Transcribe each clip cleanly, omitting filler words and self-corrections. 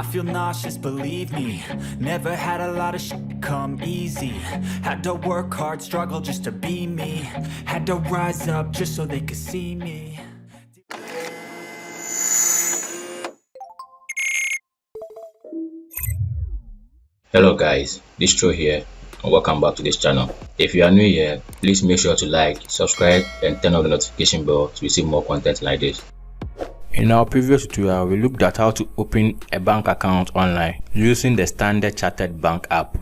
I feel nauseous, believe me. Never had a lot of shit come easy. Had to work hard, struggle just to be me. Had to rise up just so they could see me. Hello guys, Distro here and welcome back to this channel. If you are new here, please make sure to like, subscribe and turn on the notification bell to receive more content like this. In our previous tutorial, we looked at how to open a bank account online using the Standard Chartered Bank app.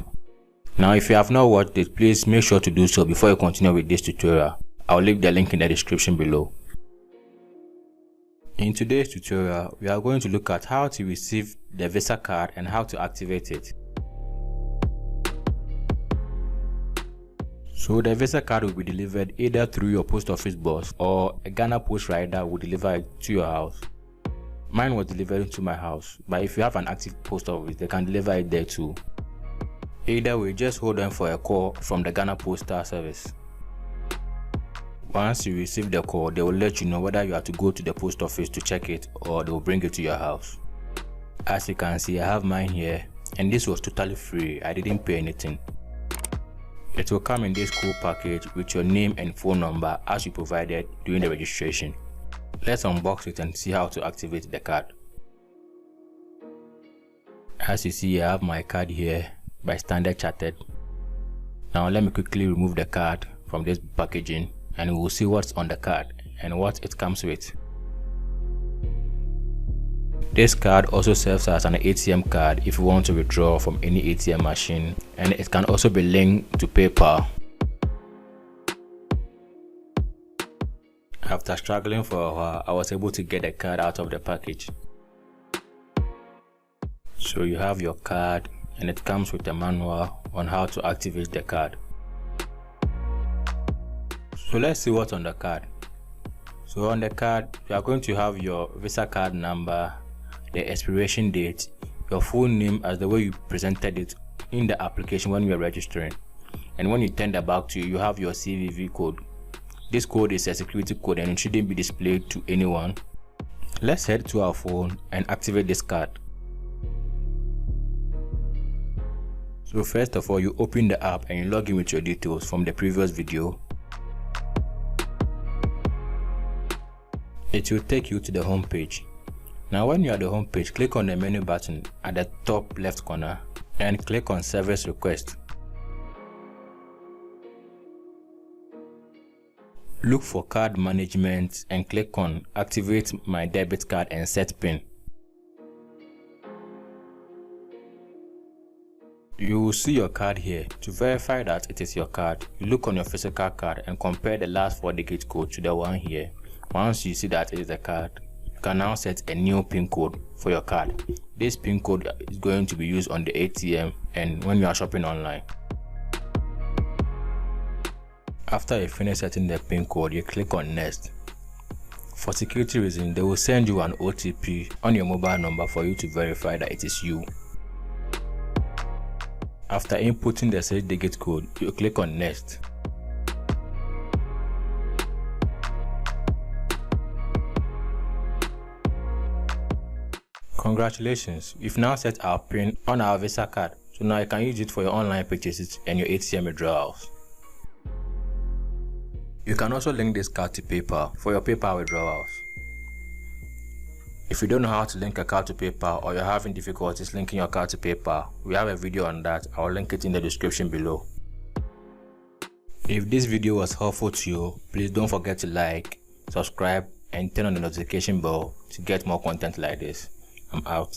Now if you have not watched it, please make sure to do so before you continue with this tutorial. I'll leave the link in the description below. In today's tutorial, we are going to look at how to receive the Visa card and how to activate it. So the Visa card will be delivered either through your post office box or a Ghana Post rider will deliver it to your house. Mine was delivered to my house, but if you have an active post office, they can deliver it there too. Either way, just hold on for a call from the Ghana Postal Service. Once you receive the call, they will let you know whether you have to go to the post office to check it or they will bring it to your house. As you can see, I have mine here and this was totally free. I didn't pay anything. It will come in this cool package with your name and phone number as you provided during the registration. Let's unbox it and see how to activate the card. As you see, I have my card here by Standard Chartered. Now let me quickly remove the card from this packaging and we will see what's on the card and what it comes with. This card also serves as an ATM card if you want to withdraw from any ATM machine, and it can also be linked to PayPal. After struggling for a while, I was able to get the card out of the package. So you have your card and it comes with a manual on how to activate the card. So let's see what's on the card. So on the card, you are going to have your Visa card number, the expiration date, your full name as the way you presented it in the application when you are registering, and when you turn the back to you have your CVV code. This code is a security code and it shouldn't be displayed to anyone. Let's head to our phone and activate this card. So first of all, you open the app and you log in with your details from the previous video. It will take you to the home page. Now when you're at the home page, click on the menu button at the top left corner and click on Service Request. Look for Card Management and click on Activate My Debit Card and Set PIN. You will see your card here. To verify that it is your card, you look on your physical card and compare the last 4-digit code to the one here. Once you see that it is a card, you can now set a new PIN code for your card. This PIN code is going to be used on the ATM and when you are shopping online. After you finish setting the PIN code, you click on Next. For security reasons, they will send you an OTP on your mobile number for you to verify that it is you. After inputting the 6-digit code, you click on Next. Congratulations, we've now set our PIN on our Visa card, so now you can use it for your online purchases and your ATM withdrawals. You can also link this card to PayPal for your PayPal withdrawals. If you don't know how to link a card to PayPal or you're having difficulties linking your card to PayPal, we have a video on that. I'll link it in the description below. If this video was helpful to you, please don't forget to like, subscribe and turn on the notification bell to get more content like this. I'm out.